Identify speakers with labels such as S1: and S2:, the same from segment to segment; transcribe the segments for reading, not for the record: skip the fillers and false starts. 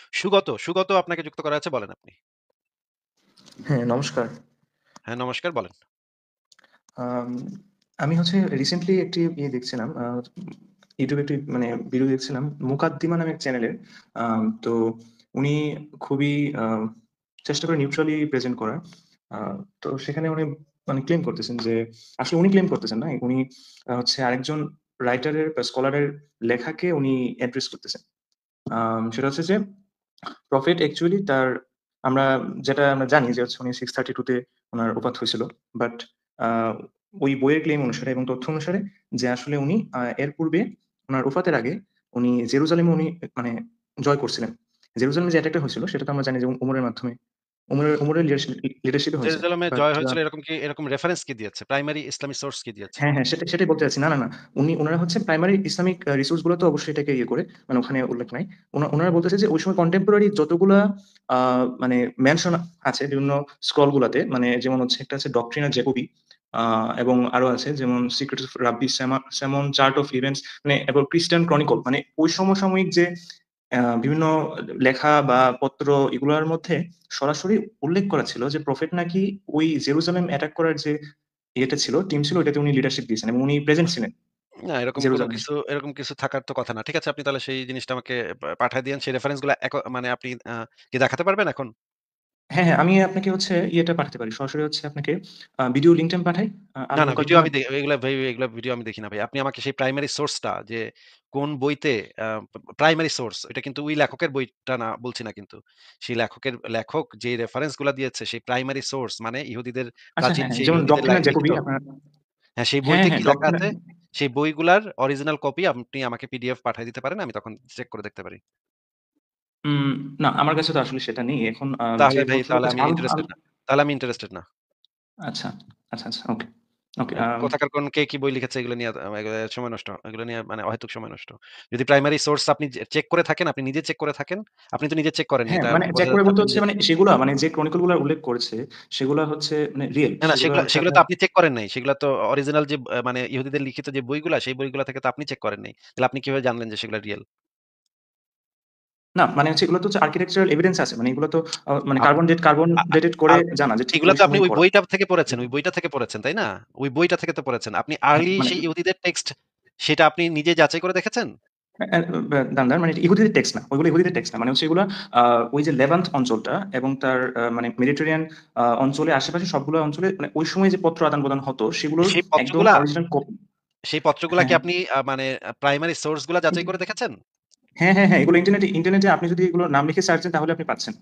S1: সুগত আপনাকে যুক্ত করা আছে, বলেন আপনি।
S2: হ্যাঁ, নমস্কার।
S1: হ্যাঁ, নমস্কার, বলেন।
S2: আম আমি হচ্ছে রিসেন্টলি একটি দেখছিলাম, YouTube এ একটি মানে ভিডিও দেখছিলাম। মুকাদ্দিমা নামে এক চ্যানেলের। তো উনি খুবই আ চেষ্টা করে নিউট্রালি প্রেজেন্ট করার। আ তো সেখানে উনি মানে ক্লেইম করতেছেন যে আসলে উনি ক্লেইম করতেছেন না। উনি হচ্ছে আরেকজন রাইটারের বা স্কলারের লেখাকে উনি অ্যাড্রেস করতেছেন। সেটা হচ্ছে যে প্রফেট অ্যাকচুয়ালি তার আমরা যেটা আমরা জানি যে হচ্ছে উনি 632 তে উনার ওফাত হয়েছিল। বাট আ ওই বইয়ের ক্লেইম অনুসারে এবং তথ্য অনুসারে যে আসলে উনি এর পূর্বে উনার ওফাতের আগে উনি জেরুজালেমে মানে জয় করছিলেন। জেরুজালেমে যে অ্যাটাকটা হয়েছিল সেটা তো আমরা জানি যে উমরের মাধ্যমে উমরের লিডারশিপে হয়েছে।
S1: জেরুজালেমে
S2: বাট
S1: জয় হয়েছিল, এরকম রেফারেন্স কি দিয়েছে? প্রাইমারি ইসলামিক সোর্স কি দিয়েছে?
S2: হ্যাঁ, হ্যাঁ, সেটাই বলতে চাচ্ছি। না। উনারা হচ্ছে প্রাইমারি ইসলামিক রিসোর্স গুলো তো অবশ্যই এটাকে করে মানে ওখানে উল্লেখ নাই। উনারা বলতেছে যে ওই সময় কন্টেম্পোরারি যতগুলা আ মানে মেনশন আছে বিভিন্ন স্ক্রল গুলাতে, মানে যেমন হচ্ছে একটা আছে ডক্ট্রিনা জ্যাকোবি, আ এবং আরো আছে যেমন সিক্রেটস অফ রাব্বি সেমন, চার্ট অফ ইভেন্টস, মানে এবং ক্রিস্টিয়ান ক্রনিকল, মানে ওই সমসাময়িক যে বিভিন্ন লেখা বা পত্র এগুলার মধ্যে সরাসরি উল্লেখ করা ছিল যে প্রফেট নাকি ওই জেরুজালেম অ্যাটাক করার যে টিম ছিল, ওটাতে উনি লিডারশিপ দিয়েছেন এবং উনি প্রেজেন্ট ছিলেন
S1: না,
S2: জেরুজালেমে।
S1: এরকম কিছু থাকার তো কথা না। ঠিক আছে, আপনি তাহলে সেই জিনিসটা আমাকে পাঠায় দিয়েন। সেই রেফারেন্স গুলা মানে আপনি কি দেখাতে পারবেন এখন?
S2: হ্যাঁ, হ্যাঁ, আমি আপনাকে হচ্ছে ইয়েটা পাঠাতে পারি। সরাসরি হচ্ছে আপনাকে ভিডিও লিংকটা আমি পাঠাই। আল
S1: না, ভিডিও
S2: মুকাদ্দিমা।
S1: আমি এগুলা ভাই, এগুলা ভিডিও আমি দেখি না ভাই। আপনি আমাকে সেই প্রাইমারি সোর্সটা, যে কোন বইতে আ প্রাইমারি সোর্স, এটা কিন্তু ওই লেখকের বইটা না বলছি না কিন্তু। সেই লেখক যে রেফারেন্স গুলা দিয়েছে, সেই প্রাইমারি সোর্স মানে ইহুদিদের
S2: আচ্ছা,
S1: প্রাচীন
S2: হ্যাঁ, হ্যাঁ,
S1: সেই
S2: যেমন
S1: ইহুদিদের
S2: ডক্ট্রিনা
S1: লিখিত,
S2: জ্যাকোবি আপনার।
S1: হ্যাঁ, সেই
S2: হ্যাঁ,
S1: বইতে
S2: হ্যাঁ,
S1: কি লেখা
S2: ডক্ট্রিনা।
S1: আছে, সেই বইগুলার অরিজিনাল কপি আপনি আমাকে পিডিএফ পাঠায় দিতে পারেন। আমি তখন চেক করে দেখতে পারি।
S2: উম না, আমার কাছে তো আসলে সেটা নেই। এখন যে
S1: তাহলে ভাই,
S2: তথ্যগুলো আছে
S1: আমি
S2: আল আল
S1: ইন্টারেস্টেড না। তাহলে আমি ইন্টারেস্টেড না।
S2: আচ্ছা, আচ্ছা, ওকে, ওকে।
S1: কোথাকার কে কি বই লিখেছে এগুলো নিয়ে এগুলো সময় নষ্ট। এগুলো নিয়ে মানে অহেতুক সময় নষ্ট। যদি প্রাইমারি সোর্স আপনি চেক করে থাকেন, আপনি নিজে চেক করে থাকেন। আপনি তো নিজে চেক করেননি।
S2: হ্যাঁ,
S1: তার
S2: মানে
S1: মানে
S2: চেক
S1: বোঝা
S2: করে
S1: যাচ্ছে
S2: বলতে
S1: আপনি
S2: হচ্ছে
S1: নিজে
S2: মানে সেগুলা মানে যে ক্রনিকল গুলা উল্লেখ করেছে সেগুলা হচ্ছে মানে রিয়েল।
S1: না,
S2: সেগুলা হচ্ছে
S1: সেগুলো তো
S2: আপনার।
S1: আপনি চেক করেন নাই। সেগুলো তো অরিজিনাল যে মানে ইহুদিদের লিখিত যে বইগুলা, সেই বইগুলা থেকে তো আপনি চেক করেন নাই। তাহলে আপনি কিভাবে জানলেন যে সেগুলা রিয়াল?
S2: না, মানে হচ্ছে এগুলো তো হচ্ছে আর্কিটেকচারাল এভিডেন্স আছে। মানে এগুলো তো মানে
S1: আপ
S2: কার্বন
S1: আ আ
S2: ডেটেড করে
S1: আর
S2: জানা যে ঠিক
S1: এগুলা
S2: ওই
S1: তো আপনি
S2: সময়ই
S1: ওই
S2: করা।
S1: বইটা থেকে পড়েছেন। ওই বইটা থেকে পড়েছেন, তাই না? ওই বইটা থেকে তো পড়েছেন। আপনি
S2: হ্যাঁ,
S1: আর্লি
S2: মানে
S1: সেই ইহুদিদের টেক্সট, সেটা আপনি নিজে যাচাই করে দেখেছেন?
S2: অ্যা দান্দার মানে এটা ইহুদিদের টেক্সট না। ওইগুলো ইহুদিদের টেক্সট না। মানে হচ্ছে এগুলা আ ওই যে লেভান্ট অঞ্চলটা এবং তার মানে মেডিটেরিয়ান অঞ্চলের আশেপাশে সবগুলো অঞ্চলে মানে ওই সময় যে পত্র আদান-প্রদান হতো সেগুলোর
S1: সেই
S2: একদম
S1: পত্রগুলা
S2: অরিজিনাল কপি।
S1: সেই পত্রগুলা কি
S2: হ্যাঁ,
S1: আপনি মানে প্রাইমারি সোর্স গুলা যাচাই করে দেখেছেন?
S2: হ্যাঁ, এগুলো ইন্টারনেটে আপনি যদি এগুলোর নাম লিখে সার্চ দেন তাহলে আপনি পাচ্ছেন।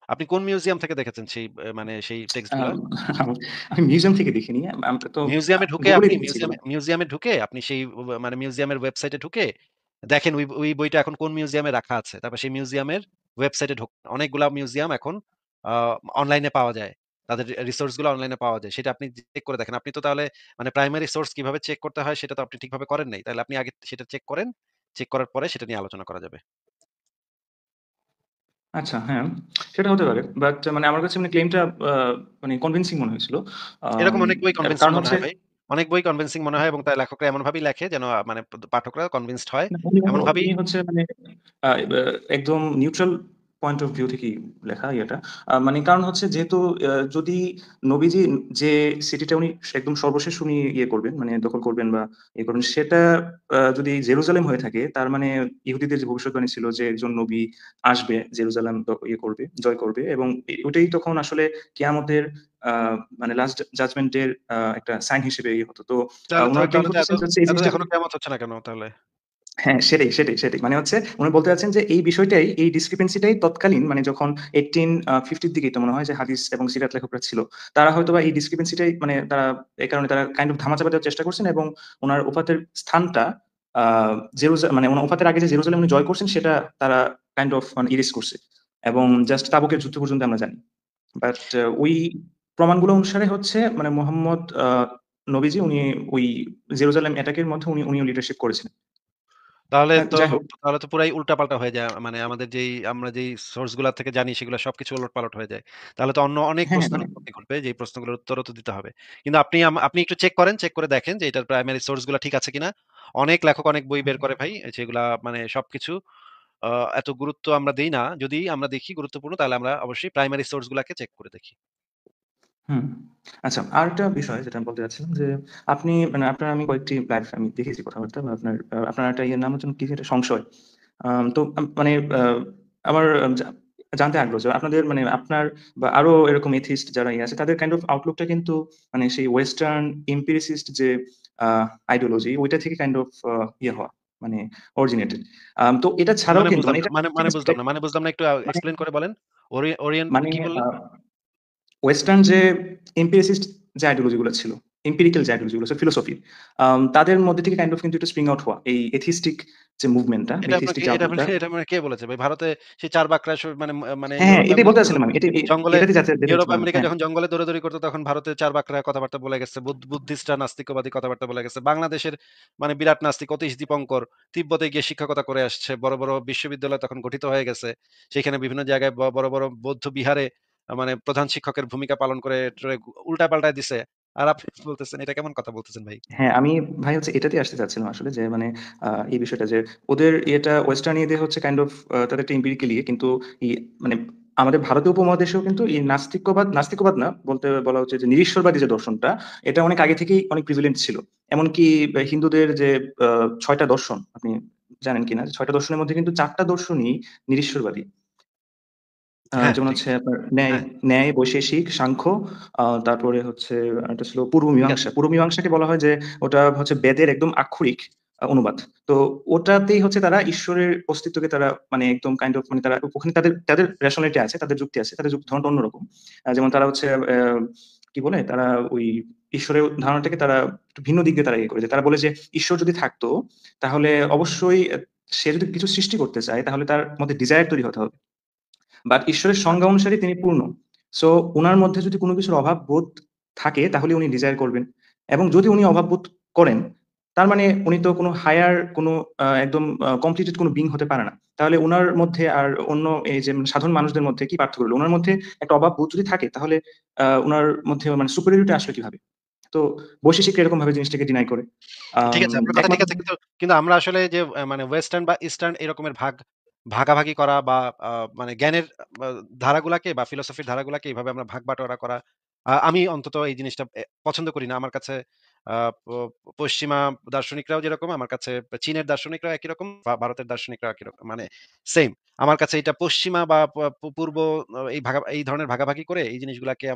S1: আপনি কোন মিউজিয়াম থেকে দেখেছেন সেই মানে সেই টেক্সট গুলা?
S2: আম আমি মিউজিয়াম থেকে দেখিনি। আমরা তো
S1: মিউজিয়ামে ঢুকে
S2: গুগলে
S1: আপনি
S2: দেখেছি এগুলো।
S1: মিউজিয়ামে ঢুকে আপনি সেই মানে মিউজিয়ামের ওয়েবসাইটে ঢুকে দেখেন ওই বইটা এখন কোন মিউজিয়ামে রাখা আছে। তারপর সেই মিউজিয়ামের ওয়েবসাইটে অনেকগুলা মিউজিয়াম এখন আ অনলাইনে পাওয়া যায়। তাদের রিসোর্স গুলো অনলাইনে পাওয়া যায়। সেটা আপনি চেক করে দেখেন। আপনি তো তাহলে মানে প্রাইমারি সোর্স কিভাবে চেক করতে হয় সেটা তো আপনি ঠিকভাবে করেন নাই। তাহলে আপনি আগে সেটা চেক করেন। চেক করার পরে সেটা নিয়ে আলোচনা করা যাবে।
S2: আচ্ছা, হ্যাঁ, সেটা হতে পারে। বাট মানে আমার কাছে মানে ক্লেইমটা আ মানে কনভিন্সিং মনে হয়েছিল। আম
S1: এরকম অনেক বই কনভিন্সিং
S2: কারণ
S1: মনে
S2: হচ্ছে
S1: হয় ভাই। অনেক বই কনভিন্সিং মনে হয় এবং তার লেখকরা এমনভাবেই লেখে যেন মানে পাঠকরা কনভিন্সড হয়।
S2: না, উনি
S1: এমনভাবেই
S2: উনি হচ্ছে মানে আ বা একদম নিউট্রাল পয়েন্ট অফ ভিউ থেকেই লেখা ইয়েটা। মানে কারণ হচ্ছে যেহেতু যদি নবীজি যে সিটিটা উনি একদম সর্বশেষ উনি করবেন, মানে দখল করবেন বা করবেন, সেটা যদি জেরুজালেম হয়ে থাকে, তার মানে ইহুদিদের যে ভবিষ্যদ্বাণী ছিল যে একজন নবী আসবে, জেরুজালেম করবে, জয় করবে এবং ওইটাই তখন আসলে কিয়ামতের আ মানে লাস্ট জাজমেন্ট এর একটা সাইন হিসেবে হতো। তো
S1: তাহলে
S2: উনারা ক্লেইম
S1: তাহলে তো
S2: করতেছেন যে হচ্ছে এই জিনিসটা।
S1: এখনো কেয়ামত হচ্ছে না কেন তাহলে?
S2: হ্যাঁ, সেটাই। মানে হচ্ছে উনি বলতে চাচ্ছেন যে এই বিষয়টাই, এই ডিসক্রিপেন্সি টাই তৎকালীন মানে যখন 1850 র দিকেই তো মনে হয় যে হাদিস এবং সিরাত লেখকরা ছিল। তারা হয়তোবা এই ডিসক্রিপেন্সি টাই মানে তারা এই কারণে তারা কাইন্ড অফ ধামাচাপা দেওয়ার চেষ্টা করছেন এবং উনার ওফাতের স্থানটা আ মানে উনার ওফাতের আগে যে জেরুজালেম উনি জয় করছেন সেটা তারা কাইন্ড অফ মানে ইরেজ করছে। এবং জাস্ট তাবুকের যুদ্ধ পর্যন্ত আমরা জানি। বাট ওই প্রমাণগুলো অনুসারে হচ্ছে মানে মুহাম্মদ নবীজি উনি ওই জেরুজালেম অ্যাটাক এর মধ্যে উনিও লিডারশিপ করেছিলেন।
S1: তাহলে তো
S2: যাই হোক।
S1: পুরাই উল্টাপাল্টা হয়ে যায়। মানে আমরা যেই সোর্স গুলা থেকে জানি সেগুলা সবকিছু ওলটপালট হয়ে যায়। তাহলে তো অন্য অনেক
S2: হ্যাঁ, হ্যাঁ,
S1: প্রশ্নের
S2: মানে
S1: উৎপত্তি ঘটবে, যেই প্রশ্নগুলোর উত্তরও তো দিতে হবে। কিন্তু আপনি একটু চেক করেন, চেক করে দেখেন যে এটার প্রাইমারি সোর্স গুলা ঠিক আছে কিনা। অনেক লেখক অনেক বই বের করে ভাই। যেগুলা মানে সবকিছু আ এত গুরুত্ব আমরা দেই না। যদি আমরা দেখি গুরুত্বপূর্ণ তাহলে আমরা অবশ্যই প্রাইমারি সোর্স গুলাকে চেক করে দেখি।
S2: হুম। আচ্ছা, আরেকটা বিষয় যেটা আমি বলতে চাচ্ছিলাম যে, আপনি মানে আপনার আমি কয়েকটি প্ল্যাটফর্ম আমি দেখেছি কথাবার্তা বা আপনার একটা ইয়ের নাম হচ্ছে কি যেটা সংশয়। তো মানে আমার জানতে আগ্রহ যে আপনাদের মানে আপনার বা আরো এরকম এথিস্ট যারা আছে তাদের কাইন্ড অফ আউটলুকটা কিন্তু মানে সেই ওয়েস্টার্ন এম্পিরিসিস্ট যে আইডিওলজি ওইটা থেকে কাইন্ড অফ ইয়ে হওয়া মানে অরিজিনেটেড। তো এটা ছাড়াও
S1: মানে
S2: কিন্তু
S1: বুঝলাম
S2: মানে
S1: না।
S2: এটা ঠিক
S1: মানে
S2: আছে
S1: বুঝলাম না। মানে বুঝলাম না, একটু
S2: মানে
S1: এক্সপ্লেইন করে বলেন। ওরিয়েন্ট
S2: মানে
S1: কি বললেন?
S2: ওয়েস্টার্ন যে এম্পিরিসিস্ট যে আইডিওলজি গুলো ছিল, এম্পিরিক্যাল যে আইডিওলজি গুলো ফিলোসফি, তাদের মধ্যে থেকে কাইন্ড অফ কিন্তু এটা স্প্রিং আউট হওয়া। এই এথিস্টিক যে মুভমেন্টটা বা এথিস্টিক যে আউটলুকটা।
S1: এটা আপনাকে কে বলেছে ভাই? ভারতে সেই ৪ বাকরা মানে
S2: হ্যাঁ, হ্যাঁ,
S1: ইউরোপ
S2: এটাই বলতে
S1: আমেরিকা
S2: চাচ্ছিলাম আমি।
S1: জঙ্গলে
S2: এটাতে যেতে
S1: ইউরোপ
S2: চাচ্ছিলাম আমি।
S1: আমেরিকা
S2: হ্যাঁ।
S1: যখন জঙ্গলে দৌড়াদৌড়ি করত তখন ভারতে ৪ বাকরা কথাবার্তা বলে গেছে। বুদ্ধিস্টরা নাস্তিকবাদী কথাবার্তা বলে গেছে। বাংলাদেশের মানে বিরাট নাস্তিক অতীশ দীপঙ্কর তিব্বতে গিয়ে শিক্ষকতা করে আসছে। বড়, বড় বিশ্ববিদ্যালয় তখন গঠিত হয়ে গেছে। সেখানে বিভিন্ন জায়গায় বড়, বড় বৌদ্ধ বিহারে মানে প্রধান শিক্ষকের ভূমিকা পালন করে উল্টা-পাল্টায় দিছে। আর আপনি বলতেছেন এটা কেমন কথা বলতেছেন ভাই?
S2: হ্যাঁ, আমি ভাই হচ্ছে এটাতেই আসতে চাচ্ছিলাম আসলে যে মানে এই বিষয়টা যে ওদের ইয়েটা ওয়েস্টার্ন ইয়েদের হচ্ছে কাইন্ড অফ তাদের একটা এম্পিরিক্যাল ইয়ে কিন্তু ই মানে আমাদের ভারতীয় উপমহাদেশেও কিন্তু এই নাস্তিক্যবাদ না বলতে বলা হচ্ছে যে নিরীশ্বরবাদী যে দর্শনটা এটা অনেক আগে থেকেই অনেক প্রিভিলেন্ট ছিল। এমনকি হিন্দুদের যে ৬ টা দর্শন আপনি জানেন কিনা? ৬ টা দর্শনের মধ্যে কিন্তু ৪ টা দর্শনই নিরীশ্বরবাদী।
S1: হ্যাঁ,
S2: যেমন
S1: ঠিক
S2: হচ্ছে
S1: আছে।
S2: আপনার ন্যায়,
S1: হ্যাঁ,
S2: ন্যায়, বৈশেষিক, সাংখ্য, তারপরে হচ্ছে আরেকটা ছিল পূর্ব
S1: ঠিক
S2: মীমাংসা।
S1: আছে।
S2: পূর্ব মীমাংসাকে বলা হয় যে ওটা হচ্ছে বেদের একদম আক্ষরিক অনুবাদ। তো ওটাতেই হচ্ছে তারা ঈশ্বরের অস্তিত্বকে তারা মানে একদম কাইন্ড অফ মানে তারা ওখানে তাদের তাদের রেশনালিটি আছে, তাদের যুক্তি আছে। তাদের যুক্তি ধারণাটা অন্যরকম। যেমন তারা হচ্ছে কি বলে? তারা ওই ঈশ্বরের ধারণাটাকে তারা একটু ভিন্ন দিক দিয়ে তারা ইয়ে করে যে তারা বলে যে ঈশ্বর যদি থাকতো তাহলে অবশ্যই সে যদি কিছু সৃষ্টি করতে চায় তাহলে তার মধ্যে ডিজায়ার তৈরি হতে হবে। বাট ঈশ্বরের সংজ্ঞা
S1: আচ্ছা।
S2: অনুসারে তিনি পূর্ণ। সো উনার মধ্যে যদি কোনো কিছুর অভাব বোধ থাকে তাহলে উনি ডিজায়ার করবেন। এবং যদি উনি অভাব বোধ করেন, তার মানে উনি তো কোনো হায়ার কোনো একদম কমপ্লিটেড কোনো বিং হতে পারে না। তাহলে উনার মধ্যে আর অন্য এই যে সাধারণ মানুষদের মধ্যে কি পার্থক্য রইল? উনার মধ্যে একটা অভাব বোধ যদি থাকে তাহলে উনার মধ্যে মানে superiority আসলো কিভাবে? তো বৈশেষিকরা এরকমভাবে জিনিসটাকে ডিনাই করে।
S1: ঠিক
S2: আম
S1: আছে, আপনার কথা ঠিক
S2: একমাত্র
S1: আছে। কিন্তু আমরা আসলে যে মানে ওয়েস্টার্ন বা ইস্টার্ন এরকমের ভাগাভাগি করা বা আ মানে জ্ঞানের আ ধারাগুলাকে বা ফিলোসফির ধারাগুলাকে এভাবে আমরা ভাগ-বাটোয়ারা করা, আমি অন্তত এই জিনিসটা পছন্দ করি না। আমার কাছে আ প পশ্চিমা দার্শনিকরাও যেরকম, আমার কাছে চীনের দার্শনিকরাও একই রকম, ভারতের দার্শনিকরাও একই রকম। মানে সেইম। আমার কাছে এটা পশ্চিমা বা পূর্ব এই ধরনের ভাগাভাগি করে এই জিনিসগুলাকে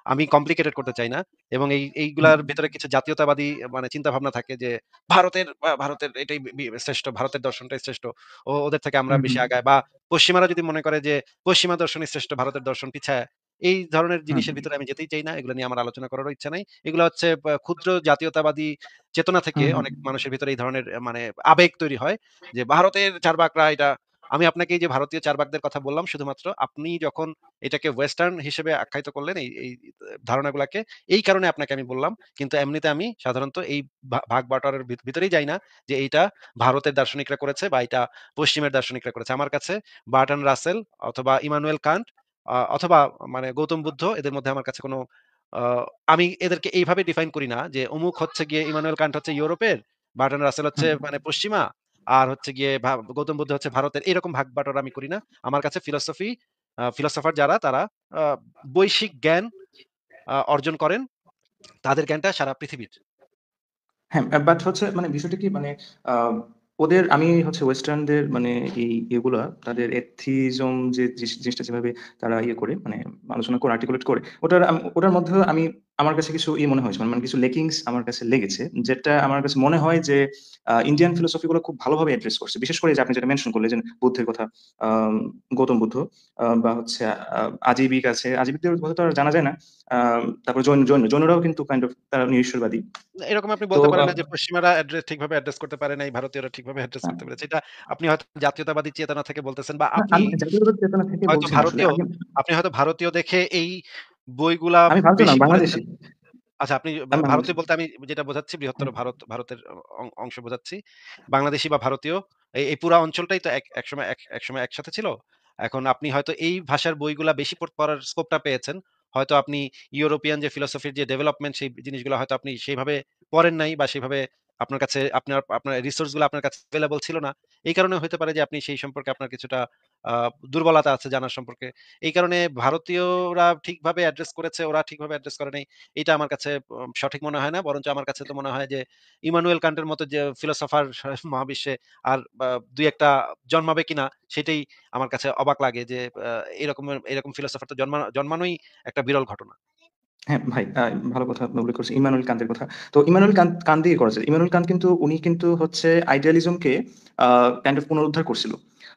S1: আমি কমপ্লিকেটেড করতে চাই না। এবং
S2: হুম,
S1: এইগুলার ভেতরে কিছু জাতীয়তাবাদী মানে চিন্তাভাবনা থাকে যে ভারতের এটাই শ্রেষ্ঠ, ভারতের দর্শনটাই শ্রেষ্ঠ। ওদের থেকে আমরা
S2: হুম,
S1: বেশি
S2: হুম,
S1: আগাই, বা পশ্চিমারা যদি মনে করে যে পশ্চিমা দর্শনই শ্রেষ্ঠ, ভারতের দর্শন পিছায়া। এই ধরনের
S2: হুম,
S1: জিনিসের ভিতরে আমি যেতেই চাই না। এগুলো নিয়ে আমার আলোচনা করারও ইচ্ছা নাই। এগুলো হচ্ছে ক্ষুদ্র জাতীয়তাবাদী চেতনা থেকে
S2: হুম, হুম,
S1: অনেক মানুষের ভিতরে এই ধরনের মানে আবেগ তৈরি হয় যে ভারতের চার্বাকরা এটা। আমি আপনাকে এই যে ভারতীয় চার্বাকদের কথা বললাম শুধুমাত্র আপনি যখন এটাকে ওয়েস্টার্ন হিসেবে আখ্যায়িত করলেন এই ধারণাগুলাকে, এই কারণে আপনাকে আমি বললাম। কিন্তু এমনিতে আমি সাধারণত এই ভাগ-বাটোয়ারার ভিতরেই যাই না যে এইটা ভারতের দার্শনিকরা করেছে বা এটা পশ্চিমের দার্শনিকরা করেছে। আমার কাছে বার্ট্রান্ড রাসেল অথবা ইমানুয়েল কান্ট অথবা মানে গৌতম বুদ্ধ, এদের মধ্যে আমার কাছে কোনো আ আমি এদেরকে এইভাবে ডিফাইন করি না যে অমুক হচ্ছে গিয়ে ইমানুয়েল কান্ট হচ্ছে ইউরোপের, বার্ট্রান্ড রাসেল হচ্ছে
S2: হুম।
S1: মানে পশ্চিমা, আর হচ্ছে গিয়ে গৌতম বুদ্ধ হচ্ছে ভারতের। এরকম ভাগ-বাটোয়ারা আমি করি না। আমার কাছে ফিলোসোফার যারা তারা আ বৈশ্বিক জ্ঞান অর্জন করেন। তাদের জ্ঞানটা সারা পৃথিবীর।
S2: হ্যাঁ, বাট হচ্ছে মানে বিষয়টা কি মানে আ ওদের আমি হচ্ছে ওয়েস্টার্নদের মানে এই ইয়েগুলা তাদের এথিজম যে জিনিসটা যেভাবে তারা ইয়ে করে মানে আলোচনা করে আর্টিকুলেট করে ওটার মধ্যেও আমার কাছে কিছু মনে হয়েছে। মানে কিছু লেকিংস আমার কাছে লেগেছে। যেটা আমার কাছে মনে হয় যে ইন্ডিয়ান ফিলোসফি গুলো খুব ভালোভাবে এড্রেস করছে। বিশেষ করে যে আপনি যেটা মেনশন করলেন যে বুদ্ধের কথা, আম গৌতম বুদ্ধ বা হচ্ছে আজিবিক আছে। আজিবিকদের কথা তো আর জানা যায় না। তারপর জৈনরাও কিন্তু কাইন্ড অফ তারা নিরীশ্বরবাদী।
S1: এরকম আপনি
S2: তো
S1: বলতে পারেন না যে পশ্চিমারা ঠিকভাবে অ্যাড্রেস করতে পারে নাই, ভারতীয়রা ঠিকভাবে অ্যাড্রেস
S2: আ
S1: করতে পেরেছে। এটা আপনি হয়তো জাতীয়তাবাদী চেতনা থেকে বলতেছেন, বা
S2: না, আমি জাতীয়তাবাদ চেতনা থেকে
S1: হয়তো
S2: বলছি না আসলে।
S1: ভারতীয় আপনি হয়তো ভারতীয় দেখে এই বইগুলা
S2: আমি ভারতীয় না,
S1: বেশি পড়েছেন।
S2: বাংলাদেশী।
S1: আচ্ছা, আপনি
S2: আমি বাংলাদেশী।
S1: ভারতীয় বলতে আমি যেটা বোঝাচ্ছি বৃহত্তর
S2: হ্যাঁ,
S1: ভারতের অংশ বোঝাচ্ছি। বাংলাদেশী বা ভারতীয় এই পুরা অঞ্চলটাই তো একসময় একসাথে ছিল। এখন আপনি হয়তো এই ভাষার বইগুলা বেশি পড়ার স্কোপটা পেয়েছেন। হয়তো আপনি ইউরোপিয়ান যে ফিলোসফির যে ডেভেলপমেন্ট সেই জিনিসগুলো হয়তো আপনি সেইভাবে পড়েন নাই বা সেভাবে আপনার কাছে আপনার আপনার রিসোর্স গুলো আপনার কাছে অ্যাভেলেবল ছিল না। এই কারণে হতে পারে যে আপনি সেই সম্পর্কে আপনার কিছুটা দুর্বলতা আছে জানার সম্পর্কে। এই কারণে ভারতীয়রা ঠিকভাবে অ্যাড্রেস করেছে, ওরা ঠিকভাবে অ্যাড্রেস করে নাই। এটা আমার কাছে সঠিক মনে হয় না। বরঞ্চ আমার কাছে তো মনে হয় যে ইমানুয়েল কান্টের মতো যে ফিলোসোফার মহাবিশ্বে আর ২-১ টা জন্মাবে কিনা সেটাই আমার কাছে অবাক লাগে যে এরকম ফিলোসোফার তো জন্মানোই একটা বিরল ঘটনা।
S2: হ্যাঁ, ভাই ভালো কথা আপনি উল্লেখ করেছেন ইমানুয়েল কান্তের কথা। তো ইমানুয়েল কান্ত দিয়ে করেছে। ইমানুয়েল কান্ত কিন্তু উনি কিন্তু হচ্ছে আইডিয়ালিজমকে আ কাইন্ড অফ পুনরুদ্ধার করছিল।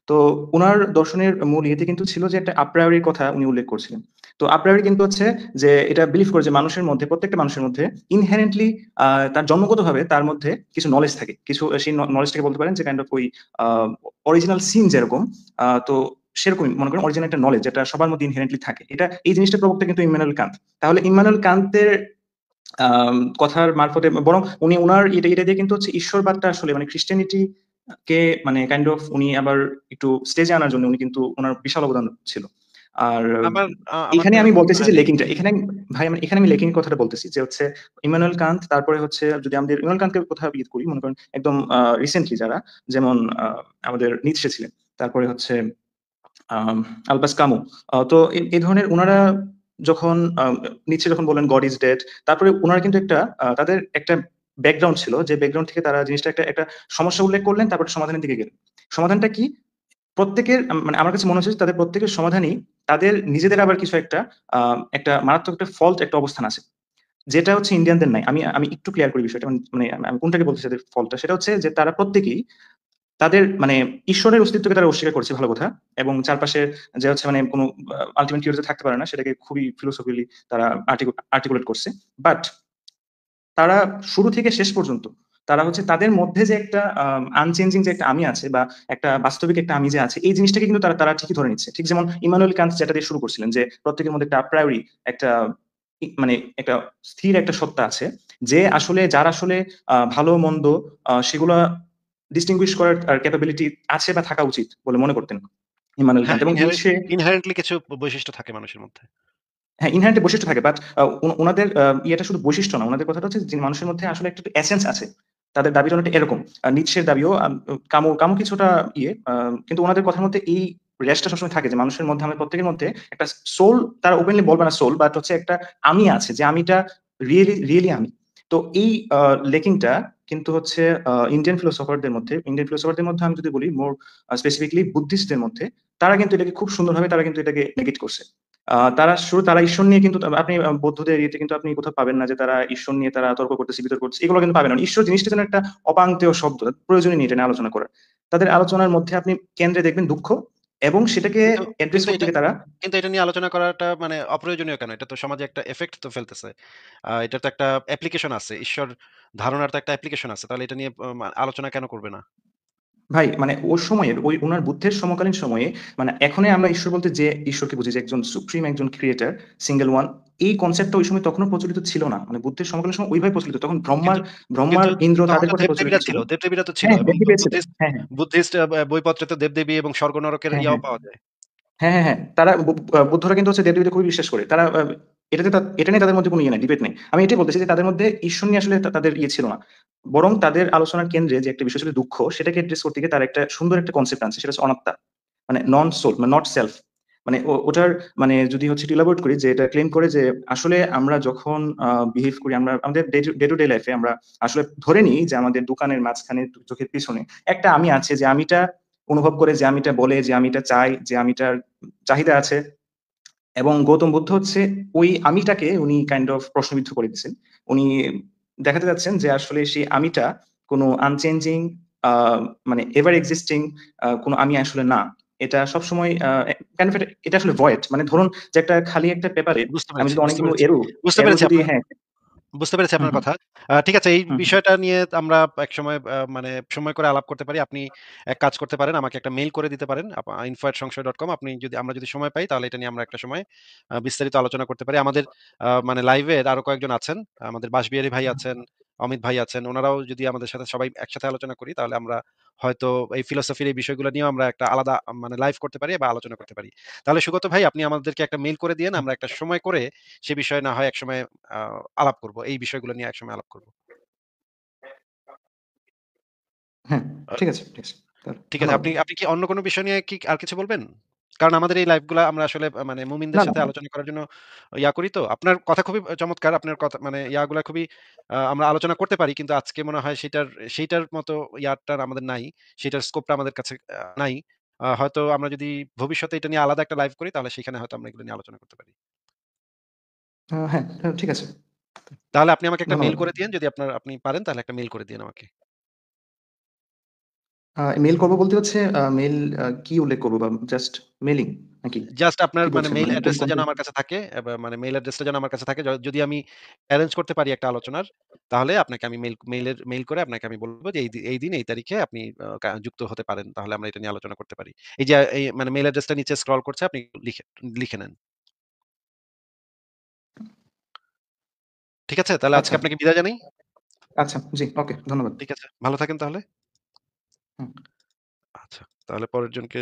S2: তো উনার দর্শনের মূল ইয়েতে কিন্তু ছিল যে একটা আপ্রায়োরির কথা উনি উল্লেখ করছিলেন। তো আপ্রায়োরি কিন্তু হচ্ছে যে এটা বিলিভ করে যে মানুষের মধ্যে প্রত্যেকটা মানুষের মধ্যে ইনহেরেন্টলি আ তার জন্মগতভাবে তার মধ্যে কিছু নলেজ থাকে। কিছু সেই নলেজটাকে বলতে পারেন যে কাইন্ড অফ ওই আ অরিজিনাল সিন যেরকম তো সেরকমই মনে করেন অরিজিনাল একটা নলেজ যেটা সবার মধ্যে ইনহেরেন্টলি থাকে। এই জিনিসটার প্রবক্তা কিন্তু ইম্মানুয়েল কান্ত। তাহলে ইম্মানুয়েল কান্তের কথার মারফতে বরং উনি উনার এটা দিয়ে কিন্তু হচ্ছে ঈশ্বরবাদটা আসলে মানে খ্রিস্টিয়ানিটি কে মানে কাইন্ড অফ উনি আবার একটু স্টেজে আনার জন্য উনি কিন্তু উনার বিশাল অবদান ছিল। আর
S1: আমার আমার তো
S2: এখানে আমি
S1: এরকম মনে
S2: বলতেছি
S1: হয়
S2: যে
S1: নাই।
S2: লেকিংটা ভাই এখানে আমি লেকিং কথাটা বলতেছি যে হচ্ছে ইমানুয়েল কান্ত তারপরে হচ্ছে যদি আমাদের ইমানুয়েল কান্তকে কথা ইয়ে করি মনে করেন একদম রিসেন্টলি যারা যেমন আমাদের নিৎসে ছিলেন। তারপরে হচ্ছে আম আলবাস কামু। তো এই ধরনের উনারা যখন নিচ্ছে যখন বললেন গড ইজ ডেড তারপরে উনারা কিন্তু একটা তাদের একটা ব্যাকগ্রাউন্ড ছিল যে ব্যাকগ্রাউন্ড থেকে তারা জিনিসটা একটা সমস্যা উল্লেখ করলেন তারপরে সমাধানের দিকে গেলেন। সমাধানটা কি? প্রত্যেকের মানে আমার কাছে মনে হচ্ছে যে তাদের প্রত্যেকের সমাধানই তাদের নিজেদের আবার কিছু একটা মারাত্মক একটা ফল্ট একটা অবস্থান আছে। যেটা হচ্ছে ইন্ডিয়ানদের নাই। আমি আমি একটু ক্লিয়ার করি বিষয়টা। মানে আমি কোনটাকে বলতেছি তাদের ফল্টটা সেটা হচ্ছে যে তারা প্রত্যেকেই তাদের মানে ঈশ্বরের অস্তিত্বকে তারা অস্বীকার করছে ভালো কথা। এবং চারপাশে যে হচ্ছে মানে কোনো আল্টিমেট থিওরি তে থাকতে পারে না সেটাকে খুবই ফিলোসফিক্যালি তারা আর্টিকুলেট করছে। বাট তারা শুরু থেকে শেষ পর্যন্ত তারা হচ্ছে তাদের মধ্যে যে একটা আনচেঞ্জিং যে একটা আমি আছে বা একটা বাস্তবিক একটা আমি যে আছে এই জিনিসটাকে কিন্তু তারা তারা ঠিকই ধরে নিচ্ছে। ঠিক যেমন ইমানুয়েল কান্ত যেটা দিয়ে শুরু করছিলেন যে প্রত্যেকের মধ্যে একটা আপ্রায়োরি একটা মানে একটা স্থির একটা সত্তা আছে যে আসলে যার আসলে ভালো মন্দ সেগুলা ডিস্টিংগুইশ করার ক্যাপাবিলিটি আছে বা থাকা উচিত বলে মনে করতেন ইমানুয়েল
S1: হ্যাঁ,
S2: কান্ত এবং নিৎসে
S1: ইনহেরেন্টলি কিছু বৈশিষ্ট্য থাকে মানুষের মধ্যে।
S2: হ্যাঁ, ইনহেরেন্ট বৈশিষ্ট্য থাকে। বাট উনাদের ইয়েটা শুধু বৈশিষ্ট্য না। উনাদের কথাটা হচ্ছে যে মানুষের মধ্যে আসলে একটা এসেন্স আছে। তাদের দাবিটা অনেকটা এরকম। নিৎসের দাবিও কামু কিছুটা ইয়ে কিন্তু উনাদের কথার মধ্যে এই রেশটা সবসময় থাকে যে মানুষের মধ্যে আমাদের প্রত্যেকের মধ্যে একটা সোল তারা ওপেনলি বলবে না সোল বাট হচ্ছে একটা আমি আছে যে আমিটা রিয়েলি আমি। তো এই লেকিংটা কিন্তু হচ্ছে ইন্ডিয়ান ফিলোসোফারদের মধ্যে আমি যদি বলি মোর স্পেসিফিকলি বুদ্ধিস্টদের মধ্যে তারা কিন্তু এটাকে খুব সুন্দরভাবে তারা কিন্তু এটাকে নেগেট করছে। তারা ঈশ্বর নিয়ে কিন্তু আপনি বৌদ্ধদের ইয়েতে কিন্তু আপনি কোথাও পাবেন না যে তারা ঈশ্বর নিয়ে তারা তর্ক করতেছে, বিতর্ক করতেছে। এগুলো কিন্তু পাবেন না। ঈশ্বর জিনিসটা যেন একটা অপাংতেয় শব্দ। প্রয়োজনই নেই এটা নিয়ে আলোচনা করার। তাদের আলোচনার মধ্যে আপনি কেন্দ্রে দেখবেন দুঃখ এবং সেটাকে
S1: কিন্তু
S2: অ্যাড্রেস
S1: কিন্তু
S2: করতে
S1: এটা
S2: গিয়ে তারা
S1: কিন্তু এটা নিয়ে আলোচনা করাটা মানে অপ্রয়োজনীয় কেন? এটা তো সমাজে একটা ইফেক্ট তো ফেলতেছে। এটার তো একটা অ্যাপ্লিকেশন আছে। ঈশ্বর ধারণার তো একটা অ্যাপ্লিকেশন আছে। তাহলে এটা নিয়ে আলোচনা কেন করবে না?
S2: ভাই মানে ওর সময়ের ওই উনার বুদ্ধের সমকালীন সময়ে মানে এখনই আমরা ঈশ্বর বলতে যে ঈশ্বরকে বুঝি যে একজন সুপ্রিম একজন ক্রিয়েটর, সিঙ্গেল ওয়ান এই কনসেপ্টটা ওই সময় তখনও প্রচলিত ছিল না। মানে বুদ্ধের সমকালীন সময় ওইভাবে প্রচলিত। তখন
S1: কিন্তু
S2: ব্রহ্মার
S1: কিন্তু
S2: ইন্দ্র
S1: তখন
S2: তাদের
S1: তো
S2: কথাই প্রচলিত
S1: দেবদেবীরা
S2: ছিল।
S1: ছিল। দেবদেবীরা তো ছিল
S2: হ্যাঁ,
S1: এবং
S2: দেখতে পেয়েছিলেন।
S1: বুদ্ধিস্ট
S2: হ্যাঁ, হ্যাঁ।
S1: বুদ্ধিস্ট বইপত্রে তো দেবদেবী এবং স্বর্গ নরকের
S2: হ্যাঁ,
S1: ইয়াও
S2: হ্যাঁ।
S1: পাওয়া যায়।
S2: হ্যাঁ, হ্যাঁ, হ্যাঁ। তারা বৌদ্ধরা কিন্তু হচ্ছে দেব-দেবীতে খুবই বিশ্বাস করে। তারা এটা নিয়ে তাদের মধ্যে কোনো ইয়ে নাই, ডিবেট নেই। আমি এটাই বলতেছি যে তাদের মধ্যে ঈশ্বর নিয়ে আসলে তাদের ইয়ে ছিল না। বরং তাদের আলোচনার কেন্দ্রে যে একটা বিষয় ছিল দুঃখ, সেটাকে এড্রেস করতে গিয়ে তারা একটা সুন্দর একটা কনসেপ্ট আনছে। সেটা হচ্ছে অনাত্মা। মানে নন সোল, মানে নট সেলফ। মানে ওটার মানে যদি হচ্ছে ইলাবোরেট করি যে এটা ক্লেইম করে যে আসলে আমরা যখন বিহেভ করি আমরা আমাদের ডে টু ডে লাইফে আমরা আসলে ধরে নিই যে আমাদের দোকানের মাঝখানে চোখের পিছনে একটা আমি আছে যে আমিটা অনুভব করে, যে আমিটা বলে, যে আমিটা চাই, যে আমিটার চাহিদা আছে। এবং গৌতম বুদ্ধ হচ্ছে ওই আমিটাকে উনি কাইন্ড অফ প্রশ্নবিদ্ধ করে দিচ্ছেন। উনি দেখাতে যাচ্ছেন যে আসলে সেই আমিটা কোনো আনচেঞ্জিং আহ মানে এভার এক্সিস্টিং কোনো আমি আসলে না। এটা সবসময় কাইন্ড অফ এটা আসলে ভয়েড। মানে ধরুন যে একটা খালি একটা পেপারে
S1: বুঝতে
S2: আমি
S1: পেরেছি,
S2: যদি
S1: বুঝতে
S2: অনেকগুলো
S1: পেরেছি। বুঝতে
S2: এরো
S1: পেরেছি
S2: যদি
S1: আপনার
S2: হ্যাঁ।
S1: বুঝতে পেরেছি
S2: হুম,
S1: আপনার
S2: হুম,
S1: কথা। ঠিক আছে, এই
S2: হুম, হুম।
S1: বিষয়টা নিয়ে আমরা একসময় মানে সময় করে আলাপ করতে পারি। আপনি এক কাজ করতে পারেন, আমাকে একটা মেইল করে দিতে পারেন। info@সংশয়.com আপনি যদি আমরা যদি সময় পাই তাহলে এটা নিয়ে আমরা একটা সময় বিস্তারিত আলোচনা করতে পারি। আমাদের মানে লাইভে আরো কয়েকজন আছেন। আমাদের বাঁশবিহারী ভাই আছেন, অমিত ভাই আছেন। উনারাও যদি আমাদের সাথে সবাই একসাথে আলোচনা করি তাহলে আমরা হয়তো এই ফিলোসফির এই বিষয়গুলো নিয়েও আমরা একটা আলাদা মানে লাইভ করতে পারি বা আলোচনা করতে পারি। তাহলে সুগত ভাই আপনি আমাদেরকে একটা মেইল করে দিয়েন। আমরা একটা সময় করে সে বিষয়ে না হয় একসময় আলাপ করব। এই বিষয়গুলো নিয়ে একসময় আলাপ করব।
S2: হ্যাঁ,
S1: আ
S2: ঠিক আছে, ঠিক আছে। তাহলে
S1: ঠিক আছে।
S2: ধন্যবাদ।
S1: আপনি আপনি কি অন্য কোনো বিষয় নিয়ে কি আর কিছু বলবেন? কারণ আমাদের এই লাইভ গুলা আমরা আসলে মানে
S2: না,
S1: মুমিনদের
S2: না।
S1: সাথে আলোচনা করার জন্য করি তো। আপনার কথা খুবই চমৎকার। আপনার কথা মানে গুলা খুবই আমরা আলোচনা করতে পারি। কিন্তু আজকে মনে হয় সেইটার মতো ইয়াটা আমাদের নাই। সেটার স্কোপটা আমাদের কাছে নাই। হয়তো আমরা যদি ভবিষ্যতে এটা নিয়ে আলাদা একটা লাইভ করি তাহলে সেখানে হয়তো আমরা এগুলো নিয়ে আলোচনা করতে পারি।
S2: হ্যাঁ, ঠিক আছে।
S1: তাহলে আপনি আমাকে একটা মেইল
S2: ধন্যবাদ।
S1: করে দিয়েন যদি আপনি পারেন তাহলে একটা মেইল করে দিয়েন আমাকে।
S2: মেইল করব বলতে হচ্ছে মেইল কি উল্লেখ করব বা জাস্ট মেইলিং নাকি?
S1: জাস্ট আপনার
S2: কি
S1: মানে
S2: বলছেন?
S1: মেইল
S2: মানে কোন
S1: অ্যাড্রেসটা যেন
S2: কনটেন্ট?
S1: আমার কাছে থাকে মানে মেইল অ্যাড্রেসটা যেন আমার কাছে থাকে। যদি আমি এরেঞ্জ করতে পারি একটা আলোচনার, তাহলে আপনাকে আমি মেইল করে আপনাকে আমি বলব যে এই দিন এই তারিখে আপনি যুক্ত হতে পারেন। তাহলে আমরা এটা নিয়ে আলোচনা করতে পারি। এই যে এই মানে মেইল অ্যাড্রেসটা নিচে স্ক্রল করছে আপনি লিখে লিখে নেন। ঠিক আছে? তাহলে আজকে
S2: আচ্ছা,
S1: আপনাকে বিদায় জানাই।
S2: আচ্ছা। জি, ওকে। ধন্যবাদ।
S1: ঠিক আছে। ভালো থাকেন তাহলে।
S2: হুম।
S1: আচ্ছা। তাহলে পরের জনকে